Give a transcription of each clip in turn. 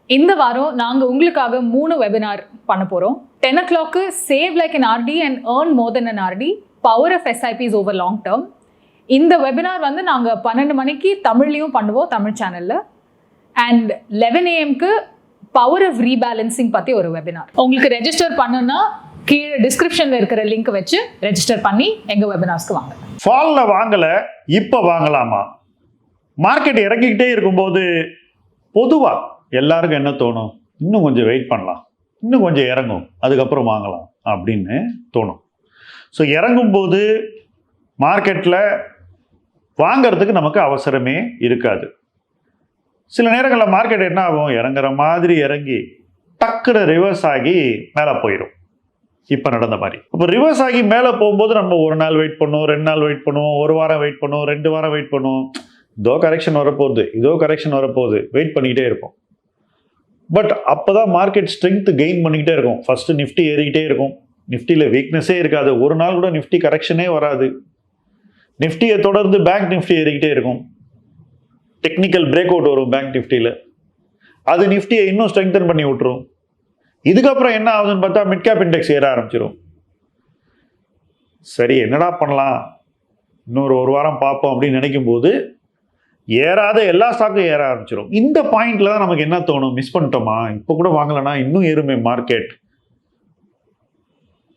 இந்த வாரம் நாங்கள் உங்களுக்காக 3 வெபினார் பண்ண போகிறோம். 10 o'clock save like an RD and earn more than an RD, power of SIPs over long term. இந்த வெபினார் வந்து நாங்கள் 12 மணிக்கு தமிழ்லையும் பண்ணுவோம், தமிழ் சேனலில். And 11 AM power of rebalancing பற்றி ஒரு வெபினார். உங்களுக்கு ரெஜிஸ்டர் பண்ணுன்னா கீழே டிஸ்கிரிப்ஷனில் இருக்கிற லிங்க் வச்சு ரெஜிஸ்டர் பண்ணி எங்கள் வெபினார்ஸ்க்கு வாங்க. ஃபாலில் வாங்கலை, இப்போ வாங்கலாமா? மார்க்கெட் இறங்கிக்கிட்டே இருக்கும்போது பொதுவாக எல்லாருக்கும் என்ன தோணும்? இன்னும் கொஞ்சம் வெயிட் பண்ணலாம், இன்னும் கொஞ்சம் இறங்கும், அதுக்கப்புறம் வாங்கலாம் அப்படின்னு தோணும். ஸோ இறங்கும்போது மார்க்கெட்டில் வாங்கிறதுக்கு நமக்கு அவசரமே இருக்காது. சில நேரங்களில் மார்க்கெட் என்ன ஆகும், இறங்குற மாதிரி இறங்கி டக்குனு ரிவர்ஸ் ஆகி மேலே போயிடும். இப்போ நடந்த மாதிரி. இப்போ ரிவர்ஸ் ஆகி மேலே போகும்போது நம்ம ஒரு நாள் வெயிட் பண்ணுவோம், 2 நாள் வெயிட் பண்ணுவோம், ஒரு வாரம் வெயிட் பண்ணுவோம், 2 வாரம் வெயிட் பண்ணுவோம். இதோ கரெக்ஷன் வரப்போகுது, இதோ கரெக்ஷன் வரப்போகுது, வெயிட் பண்ணிக்கிட்டே இருப்போம். பட் அப்போ தான் மார்க்கெட் ஸ்ட்ரென்த் கெயின் பண்ணிக்கிட்டே இருக்கும். ஃபஸ்ட்டு நிஃப்டி ஏறிக்கிட்டே இருக்கும், நிஃப்டியில் வீக்னஸே இருக்காது, ஒரு நாள் கூட நிஃப்டி கரெக்ஷனே வராது. நிஃப்டியை தொடர்ந்து பேங்க் நிஃப்டி ஏறிக்கிட்டே இருக்கும், டெக்னிக்கல் பிரேக் அவுட் வரும் பேங்க் நிஃப்டியில், அது நிஃப்டியை இன்னும் ஸ்ட்ரெங்தன் பண்ணி விட்டுரும். இதுக்கப்புறம் என்ன ஆகுதுன்னு பார்த்தா மிட் கேப் இண்டெக்ஸ் ஏற ஆரம்பிச்சிடும். சரி என்னடா பண்ணலாம், ஒரு வாரம் பார்ப்போம் அப்படின்னு நினைக்கும் போது ஏறாத எல்லா ஸ்டாக்கும் ஏற ஆரம்பிச்சிடும். இந்த பாயிண்ட்ல தான் நமக்கு என்ன தோணும், மிஸ் பண்ணிட்டோமா, இப்போ கூட வாங்கலன்னா இன்னும் ஏறுமே மார்க்கெட்,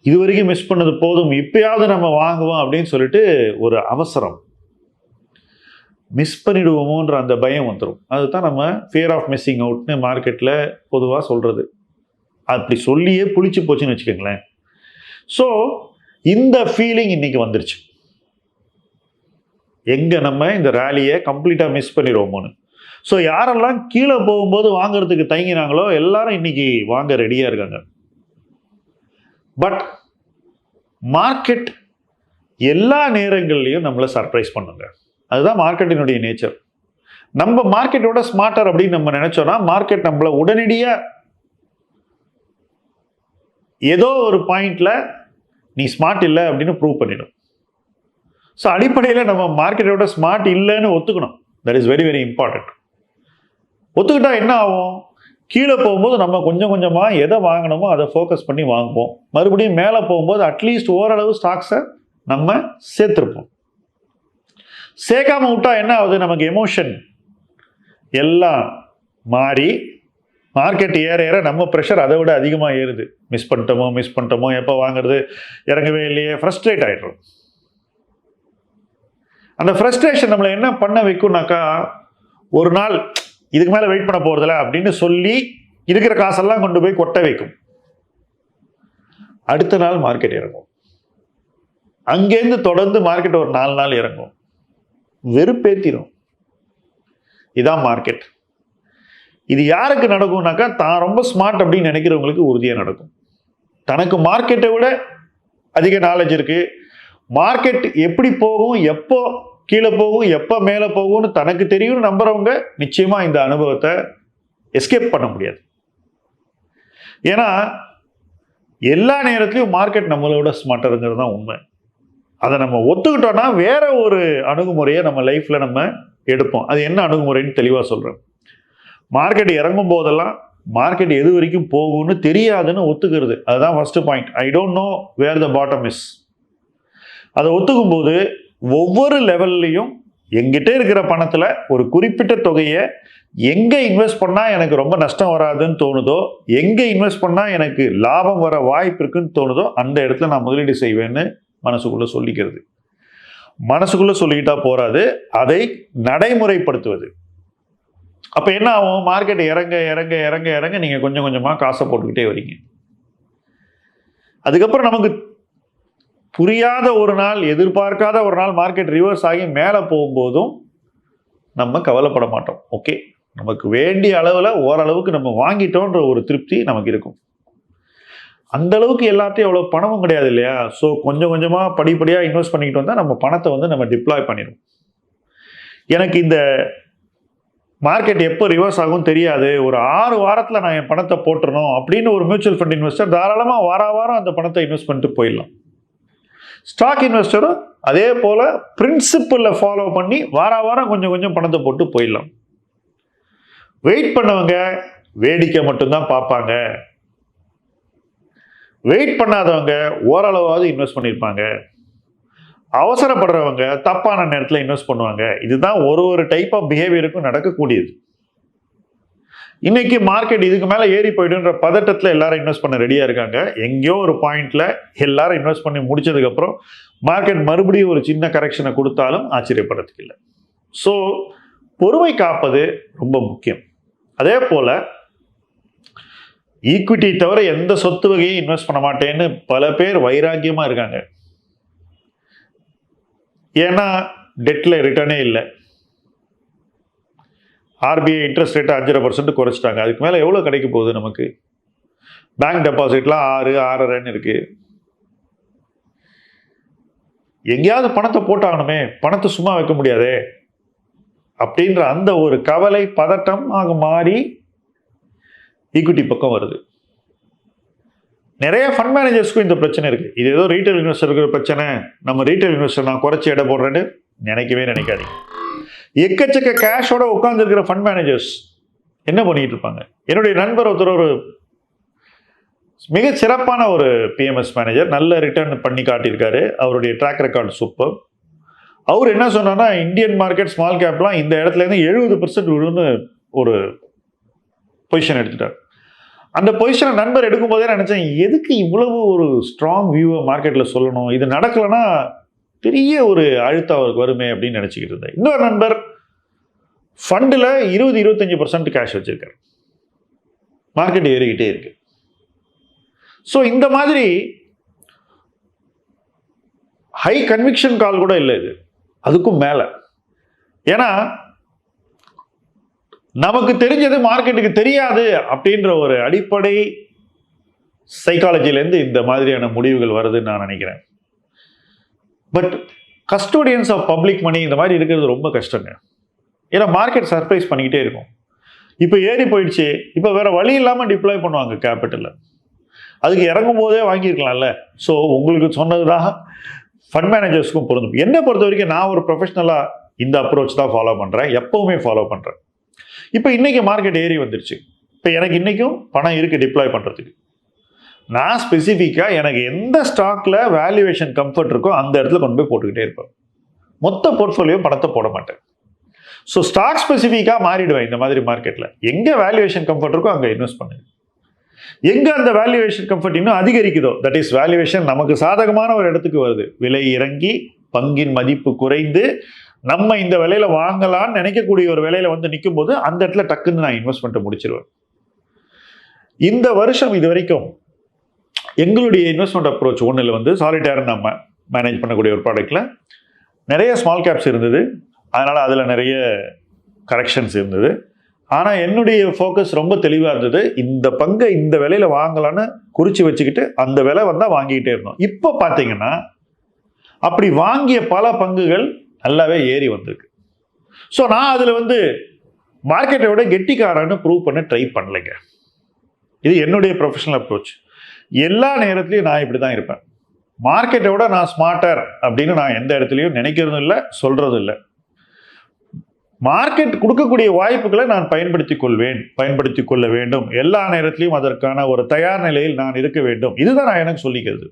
இது வரைக்கும் மிஸ் பண்ணது போதும், இப்பயாவது நம்ம வாங்குவோம் அப்படின்னு சொல்லிட்டு ஒரு அவசரம், மிஸ் பண்ணிடுவோமோன்ற அந்த பயம் வந்துடும். அதுதான் நம்ம ஃபியர் ஆஃப் மிஸ்ஸிங் அவுட்னு மார்க்கெட்டில் பொதுவாக சொல்கிறது. அப்படி சொல்லியே புளிச்சு போச்சுன்னு வச்சுக்கோங்களேன். ஸோ இந்த ஃபீலிங் இன்னைக்கு வந்துருச்சு. எங்கே நம்ம இந்த ரேலியை கம்ப்ளீட்டாக மிஸ் பண்ணிடுவோமோன்னு. ஸோ யாரெல்லாம் கீழே போகும்போது வாங்குறதுக்கு தயங்கினாங்களோ எல்லாரும் இன்னைக்கு வாங்க ரெடியாக இருக்காங்க. பட் மார்க்கெட் எல்லா நேரங்கள்லையும் நம்மளை சர்ப்ரைஸ் பண்ணுங்க. அதுதான் மார்க்கெட்டினுடைய நேச்சர். நம்ம மார்க்கெட்டோட ஸ்மார்ட்டர் அப்படின்னு நம்ம நினைச்சோம்னா மார்க்கெட் நம்மளை உடனடியாக ஏதோ ஒரு பாயிண்ட்ல நீ ஸ்மார்ட் இல்லை அப்படின்னு ப்ரூவ் பண்ணிடும். ஸோ அடிப்படையில் நம்ம மார்க்கெட்டோட ஸ்மார்ட் இல்லைன்னு ஒத்துக்கணும். That is very very important. ஒத்துக்கிட்டா என்ன ஆகும், கீழே போகும்போது நம்ம கொஞ்சம் கொஞ்சமாக எதை வாங்கணுமோ அதை ஃபோக்கஸ் பண்ணி வாங்குவோம். மறுபடியும் மேலே போகும்போது அட்லீஸ்ட் ஓரளவு ஸ்டாக்ஸை நம்ம சேர்த்துருப்போம். சேர்க்காம விட்டா என்ன ஆகுது, நமக்கு எமோஷன் எல்லாம் மாறி மார்க்கெட் ஏற ஏற நம்ம ப்ரெஷர் அதை விட அதிகமாக ஏறுது. மிஸ் பண்ணிட்டோமோ, எப்போ வாங்குறது, இறங்கவே இல்லையே, ஃப்ரஸ்ட்ரேட் ஆகிடுறோம். அந்த ஃப்ரஸ்ட்ரேஷன் நம்மளை என்ன பண்ண வைக்கும்னாக்கா, ஒரு நாள் இதுக்கு மேலே வெயிட் பண்ண போகிறதில்ல அப்படின்னு சொல்லி இருக்கிற காசெல்லாம் கொண்டு போய் கொட்ட வைக்கும். அடுத்த நாள் மார்க்கெட் இறங்கும், அங்கேருந்து தொடர்ந்து மார்க்கெட் ஒரு 4 நாள் இறங்கும், வெறுப்பேத்திரும். இதான் மார்க்கெட். இது யாருக்கு நடக்கும்னாக்கா, தான் ரொம்ப ஸ்மார்ட் அப்படின்னு நினைக்கிறவங்களுக்கு உறுதியாக நடக்கும். தனக்கு மார்க்கெட்டை விட அதிக நாலேஜ் இருக்கு, மார்க்கெட் எப்படி போகும், எப்போ கீழே போகும், எப்போ மேலே போகும்னு தனக்கு தெரியும்னு நம்புறவங்க நிச்சயமா இந்த அனுபவத்தை எஸ்கேப் பண்ண முடியாது. ஏன்னா எல்லா நேரத்திலையும் மார்க்கெட் நம்மளோட ஸ்மார்ட்டருங்கிறது தான் உண்மை. அதை நம்ம ஒத்துக்கிட்டோம்னா வேற ஒரு அணுகுமுறையை நம்ம லைஃப்ல நம்ம எடுப்போம். அது என்ன அணுகுமுறைன்னு தெளிவாக சொல்றேன். மார்க்கெட் இறங்கும் போதெல்லாம் மார்க்கெட் எது வரைக்கும் போகும்னு தெரியாதுன்னு ஒத்துக்கிறது, அதுதான் first point. I don't know where the bottom is. அதை ஒத்துக்கும் போது ஒவ்வொரு லெவல்லையும் எங்கிட்ட இருக்கிற பணத்தில் ஒரு குறிப்பிட்ட தொகையை எங்கே இன்வெஸ்ட் பண்ணால் எனக்கு ரொம்ப நஷ்டம் வராதுன்னு தோணுதோ, எங்கே இன்வெஸ்ட் பண்ணால் எனக்கு லாபம் வர வாய்ப்பு இருக்குன்னு தோணுதோ அந்த இடத்துல நான் முதலீடு செய்வேன்னு மனசுக்குள்ளே சொல்லிக்கிறது. மனசுக்குள்ளே சொல்லிக்கிட்டா போராது, அதை நடைமுறைப்படுத்துவது. அப்போ என்ன ஆகும், மார்க்கெட் இறங்க இறங்க இறங்க இறங்க நீங்கள் கொஞ்சம் கொஞ்சமாக காசை போட்டுக்கிட்டே வரீங்க. அதுக்கப்புறம் நமக்கு புரியாத ஒரு நாள், எதிர்பார்க்காத ஒரு நாள் மார்க்கெட் ரிவர்ஸ் ஆகி மேலே போகும்போதும் நம்ம கவலைப்பட மாட்டோம். ஓகே, நமக்கு வேண்டிய அளவில் ஓரளவுக்கு நம்ம வாங்கிட்டோன்ற ஒரு திருப்தி நமக்கு இருக்கும். அந்த அளவுக்கு எல்லாத்தையும் எவ்வளோ பணமும் கிடையாது இல்லையா. ஸோ கொஞ்சம் கொஞ்சமாக படிப்படியாக இன்வெஸ்ட் பண்ணிக்கிட்டு வந்தால் நம்ம பணத்தை வந்து நம்ம டிப்ளாய் பண்ணிடும். எனக்கு இந்த மார்க்கெட் எப்போ ரிவர்ஸ் ஆகும் தெரியாது, ஒரு 6 வாரத்தில் நான் என் பணத்தை போட்டுறணும் அப்படின்னு ஒரு மியூச்சுவல் ஃபண்ட் இன்வெஸ்டர் தாராளமாக வாரம் அந்த பணத்தை இன்வெஸ்ட் பண்ணிட்டு போயிடலாம். ஸ்டாக் இன்வெஸ்டரும் அதே போல் பிரின்சிபலை ஃபாலோ பண்ணி வாரம் கொஞ்சம் கொஞ்சம் பணத்தை போட்டு போயிடலாம். வெயிட் பண்ணவங்க வேடிக்கை மட்டும்தான் பார்ப்பாங்க. வெயிட் பண்ணாதவங்க ஓரளவாவது இன்வெஸ்ட் பண்ணியிருப்பாங்க. அவசரப்படுறவங்க தப்பான நேரத்தில் இன்வெஸ்ட் பண்ணுவாங்க. இதுதான் ஒரு டைப் ஆஃப் பிஹேவியருக்கும் நடக்கக்கூடியது. இன்னைக்கு மார்க்கெட் இதுக்கு மேலே ஏறி போயிடுன்ற பதட்டத்தில் எல்லாரும் இன்வெஸ்ட் பண்ண ரெடியாக இருக்காங்க. எங்கேயோ ஒரு பாயிண்ட்ல எல்லாரும் இன்வெஸ்ட் பண்ணி முடிச்சதுக்கப்புறம் மார்க்கெட் மறுபடியும் ஒரு சின்ன கரெக்ஷனை கொடுத்தாலும் ஆச்சரியப்படுறதுக்கு இல்லை. ஸோ பொறுமை காப்பது ரொம்ப முக்கியம். அதே போல் ஈக்விட்டி தவிர எந்த சொத்து வகையும் இன்வெஸ்ட் பண்ண மாட்டேன்னு பல பேர் வைராக்கியமாக இருக்காங்க. ஏன்னா டெட்ல ரிட்டர்னே இல்லை. ஆர்பிஐ இன்ட்ரெஸ்ட் ரேட்டை 5.5% குறைச்சிட்டாங்க. அதுக்கு மேலே எவ்வளோ கிடைக்க போகுது நமக்கு? பேங்க் டெபாசிட்லாம் 6.5 இருக்கு. எங்கேயாவது பணத்தை போட்டாகணுமே, பணத்தை சும்மா வைக்க முடியாதே அப்படின்ற அந்த ஒரு கவலை பதட்டம் ஆக மாறி ஈக்விட்டி பக்கம் வருது. நிறைய ஃபண்ட் மேனேஜர்ஸ்க்கும் இந்த பிரச்சனை இருக்கு. இது ஏதோ ரீட்டைல் இன்வெஸ்டர் இருக்கிற பிரச்சனை, நம்ம ரீட்டைல் இன்வெஸ்டர் நான் குறைச்சி எடை போடுறேன்னு நினைக்கவே நினைக்காதீங்க. எக்கச்சக்க கேஷோட உட்கார்ந்து இருக்கிற ஃபண்ட் மேனேஜர்ஸ் என்ன பண்ணிட்டு இருப்பாங்க? என்னுடைய நண்பர் ஒருத்தர் ஒரு மிக சிறப்பான ஒரு பிஎம்எஸ் மேனேஜர், நல்ல ரிட்டர்ன் பண்ணி காட்டியிருக்காரு. அவருடைய ட்ராக் ரெக்கார்டு சூப்பர். அவர் என்ன சொன்னார்னா, இந்தியன் மார்க்கெட் ஸ்மால் கேப்லாம் இந்த இடத்துல இருந்து 70% விழுன்னு ஒரு பொசிஷன் எடுத்துட்டார். அந்த பொசிஷனை நண்பர் எடுக்கும் போதே நினைச்சேன், எதுக்கு இவ்வளவு ஒரு ஸ்ட்ராங் வியூவை மார்க்கெட்ல சொல்லணும்? இது நடக்கலைன்னா பெரிய ஒரு அழுத்தம் அவருக்கு வருமே அப்படின்னு நினைச்சுக்கிட்டு இருந்தேன். இன்னொரு நண்பர் ஃபண்டில் 20-25% கேஷ் வச்சிருக்காரு. மார்க்கெட் ஏறிக்கிட்டே இருக்கு. ஸோ இந்த மாதிரி ஹை கன்விக்ஷன் கால் கூட இல்லை இது, அதுக்கும் மேலே. ஏன்னா நமக்கு தெரிஞ்சது மார்க்கெட்டுக்கு தெரியாது அப்படின்ற ஒரு அடிப்படை சைக்காலஜிலேருந்து இந்த மாதிரியான முடிவுகள் வருதுன்னு நான் நினைக்கிறேன். But custodians of public money இந்த மாதிரி இருக்கிறது ரொம்ப கஷ்டங்க. ஏன்னா மார்க்கெட் சர்ப்ரைஸ் பண்ணிக்கிட்டே இருக்கும். இப்போ ஏறி போயிடுச்சு, இப்போ வேற வழி இல்லாமல் டிப்ளாய் பண்ணுவாங்க கேபிட்டலில். அதுக்கு இறங்கும் போதே வாங்கியிருக்கலாம்ல. ஸோ உங்களுக்கு சொன்னது தான் ஃபண்ட் மேனேஜர்ஸ்க்கும் பொருந்தும். என்னை பொறுத்த வரைக்கும் நான் ஒரு ப்ரொஃபஷனலாக இந்த அப்ரோச் தான் ஃபாலோ பண்ணுறேன், எப்போவுமே ஃபாலோ பண்ணுறேன். இப்போ இன்னைக்கு மார்க்கெட் ஏறி வந்துருச்சு. இப்போ எனக்கு இன்னைக்கும் பணம் இருக்குது டிப்ளாய் பண்ணுறதுக்கு. நான் ஸ்பெசிஃபிக்காக எனக்கு எந்த ஸ்டாக்ல வேல்யூவேஷன் கம்ஃபர்ட் இருக்கோ அந்த இடத்துல கொண்டு போய் போட்டுக்கிட்டே இருப்பேன். மொத்த போர்ட்ஃபோலியோ பணத்தை போட மாட்டேன். ஸோ ஸ்டாக் ஸ்பெசிஃபிக்காக மாறிடுவேன். இந்த மாதிரி மார்க்கெட்டில் எங்கே வேல்யூவேஷன் கம்ஃபர்ட் இருக்கோ அங்கே இன்வெஸ்ட் பண்ணுங்க. எங்கே அந்த வேல்யூவேஷன் கம்ஃபர்ட் இன்னும் அதிகரிக்குதோ, தட் இஸ் வேல்யூவேஷன் நமக்கு சாதகமான ஒரு இடத்துக்கு வருது, விலை இறங்கி பங்கின் மதிப்பு குறைந்து நம்ம இந்த விலையில வாங்கலாம்னு நினைக்கக்கூடிய ஒரு விலையில வந்து நிற்கும் போது அந்த இடத்துல டக்குன்னு நான் இன்வெஸ்ட்மெண்ட்டை முடிச்சிருவேன். இந்த வருஷம் இது வரைக்கும் எங்களுடைய இன்வெஸ்ட்மெண்ட் அப்ரோச் ஒன்றில் வந்து சாலிட்டேர் நம்ம மேனேஜ் பண்ணக்கூடிய ஒரு ப்ராடக்ட்ல நிறைய ஸ்மால் கேப்ஸ் இருந்தது. அதனால் அதில் நிறைய கரெக்ஷன்ஸ் இருந்தது. ஆனால் என்னுடைய ஃபோக்கஸ் ரொம்ப தெளிவாக இருந்தது. இந்த பங்கை இந்த விலையில வாங்கலான்னு குறித்து வச்சுக்கிட்டு அந்த விலை வந்தால் வாங்கிக்கிட்டே இருந்தோம். இப்போ பார்த்தீங்கன்னா அப்படி வாங்கிய பல பங்குகள் நல்லாவே ஏறி வந்திருக்கு. ஸோ நான் அதில் வந்து மார்க்கெட்டை விட கெட்டிக்காரன்னு ப்ரூவ் பண்ண ட்ரை பண்ணலைங்க. இது என்னுடைய ப்ரொஃபஷனல் அப்ரோச். எல்லா நேரத்துலையும் நான் இப்படி தான் இருப்பேன். மார்க்கெட்டை விட நான் ஸ்மார்ட்டர் அப்படின்னு நான் எந்த இடத்துலையும் நினைக்கிறதும் இல்லை, சொல்றதும் இல்லை. மார்க்கெட் கொடுக்கக்கூடிய வாய்ப்புகளை நான் பயன்படுத்தி கொள்ள வேண்டும். எல்லா நேரத்திலையும் அதற்கான ஒரு தயார் நிலையில் நான் இருக்க வேண்டும். இதுதான் நான் எனக்கு சொல்லிக்கிறது.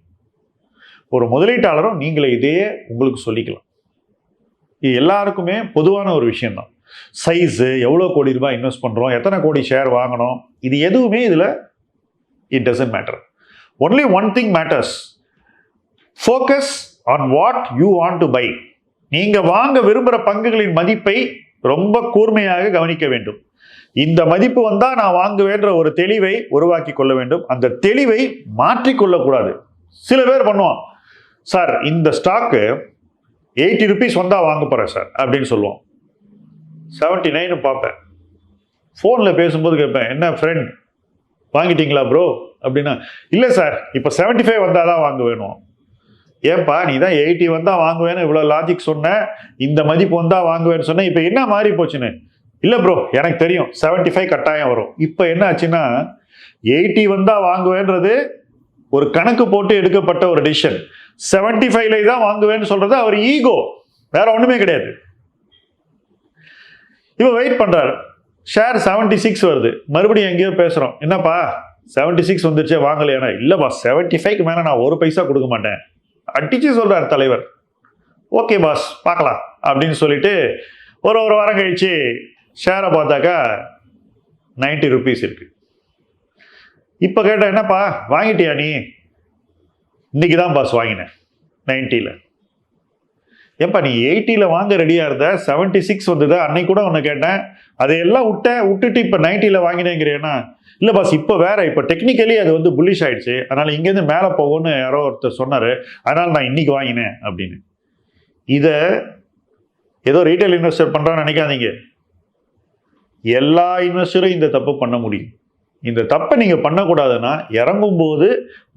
ஒரு முதலீட்டாளரும் நீங்களே இதே உங்களுக்கு சொல்லிக்கலாம். இது எல்லாருக்குமே பொதுவான ஒரு விஷயம் தான். சைஸு, எவ்வளோ கோடி ரூபாய் இன்வெஸ்ட் பண்ணுறோம், எத்தனை கோடி ஷேர் வாங்கணும், இது எதுவுமே இதில் it doesn't matter. Only one thing matters, focus on what you want to buy. நீங்கள் வாங்க விரும்புகிற பங்குகளின் மதிப்பை ரொம்ப கூர்மையாக கவனிக்க வேண்டும். இந்த மதிப்பு வந்தால் நான் வாங்குவேன்ற ஒரு தெளிவை உருவாக்கி கொள்ள வேண்டும். அந்த தெளிவை மாற்றிக்கொள்ளக்கூடாது. சில பேர் பண்ணுவான், சார் இந்த ஸ்டாக்கு 80 rupees வந்தால் வாங்க போகிறேன் சார் அப்படின்னு சொல்லுவோம். 79 பார்ப்பேன். ஃபோனில் பேசும்போது கேட்பேன், என்ன ஃப்ரெண்ட் வாங்கிட்டீங்களா ப்ரோ அப்படின்னா, இல்லை சார் இப்போ 75 வந்தால் தான் வாங்க வேணும். ஏன்பா நீ தான் 80 வந்தால் வாங்குவேன்னு இவ்வளோ லாஜிக் சொன்ன, இந்த மதிப்பு வந்தால் வாங்குவேன்னு சொன்னேன், இப்போ என்ன மாறி போச்சுன்னு. இல்லை ப்ரோ எனக்கு தெரியும் 75 கட்டாயம் வரும். இப்போ என்ன ஆச்சுன்னா 80 வந்தால் வாங்குவேன்றது ஒரு கணக்கு போட்டு எடுக்கப்பட்ட ஒரு டிசிஷன். 75 தான் வாங்குவேன்னு சொல்றது அவர் ஈகோ, வேற ஒண்ணுமே கிடையாது. இப்போ வெயிட் பண்றாரு. ஷேர் 76 வருது, மறுபடியும் எங்கேயோ பேசுகிறோம், என்னப்பா 76 வந்துருச்சே வாங்கலையானா, இல்லைப்பா 75க்கு மேலே நான் ஒரு பைசா கொடுக்க மாட்டேன் அடிச்சு சொல்கிறார் தலைவர். ஓகே பாஸ் பார்க்கலாம் அப்படின்னு சொல்லிட்டு ஒரு வாரம் கழிச்சு ஷேரை பார்த்தாக்கா 90 rupees இருக்கு. இப்போ கேட்டால் என்னப்பா வாங்கிட்டியா நீ? இன்னைக்கு தான் பாஸ் வாங்கினேன் 90ல். ஏப்பா நீ 80ல் வாங்க ரெடியாக இருந்த, 76 வந்தது, அன்னைக்கு கூட ஒன்று கேட்டேன், அதையெல்லாம் விட்டுட்டு இப்போ 90ல் வாங்கினேங்கிறேன்னா, இல்லை பாஸ் இப்போ வேற, இப்போ டெக்னிக்கலி அது வந்து புல்லிஷ் ஆயிடுச்சு, அதனால இங்கேருந்து மேலே போகும்னு யாரோ ஒருத்தர் சொன்னார், அதனால நான் இன்னைக்கு வாங்கினேன் அப்படின்னு. இதை ஏதோ ரீட்டைல் இன்வெஸ்டர் பண்ணுறான்னு நினைக்காதீங்க. எல்லா இன்வெஸ்டரும் இந்த தப்பு பண்ண முடியும். இந்த தப்பை நீங்கள் பண்ணக்கூடாதுன்னா, இறங்கும் போது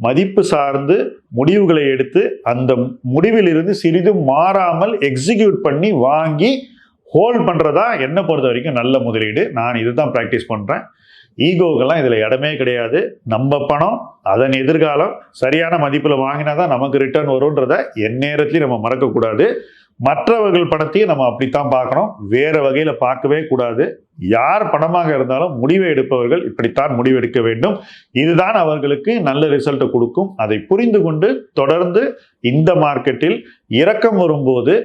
மதிப்பு சார்ந்து முடிவுகளை எடுத்து அந்த முடிவிலிருந்து சிறிதும் மாறாமல் எக்ஸிக்யூட் பண்ணி வாங்கி ஹோல்ட் பண்ணுறதா என்னை பொறுத்த வரைக்கும் நல்ல முதலீடு. நான் இதுதான் ப்ராக்டிஸ் பண்ணுறேன். ஈகோக்கெல்லாம் இதில் இடமே கிடையாது. நம்ம பணம், அதன் எதிர்காலம், சரியான மதிப்பில் வாங்கினா தான் நமக்கு ரிட்டர்ன் வரும்ன்றத எந்நேரத்துலையும் நம்ம மறக்கக்கூடாது. மற்றவர்கள் பணத்தையும் நம்ம அப்படித்தான் பார்க்கணும், வேற வகையில் பார்க்கவே கூடாது. யார் பணமாக இருந்தாலும் முடிவை எடுப்பவர்கள் இப்படித்தான் முடிவெடுக்க வேண்டும். இதுதான் அவர்களுக்கு நல்ல ரிசல்ட்டை கொடுக்கும். அதை புரிந்து கொண்டு தொடர்ந்து இந்த மார்க்கெட்டில் இறக்கம் வரும்போது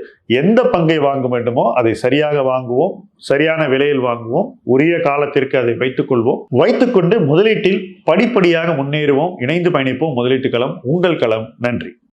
எந்த பங்கை வாங்க வேண்டுமோ அதை சரியாக வாங்குவோம், சரியான விலையில் வாங்குவோம், உரிய காலத்திற்கு அதை வைத்துக்கொண்டு முதலீட்டில் படிப்படியாக முன்னேறுவோம். இணைந்து பயணிப்போம். முதலீட்டு களம் உங்கள் களம். நன்றி.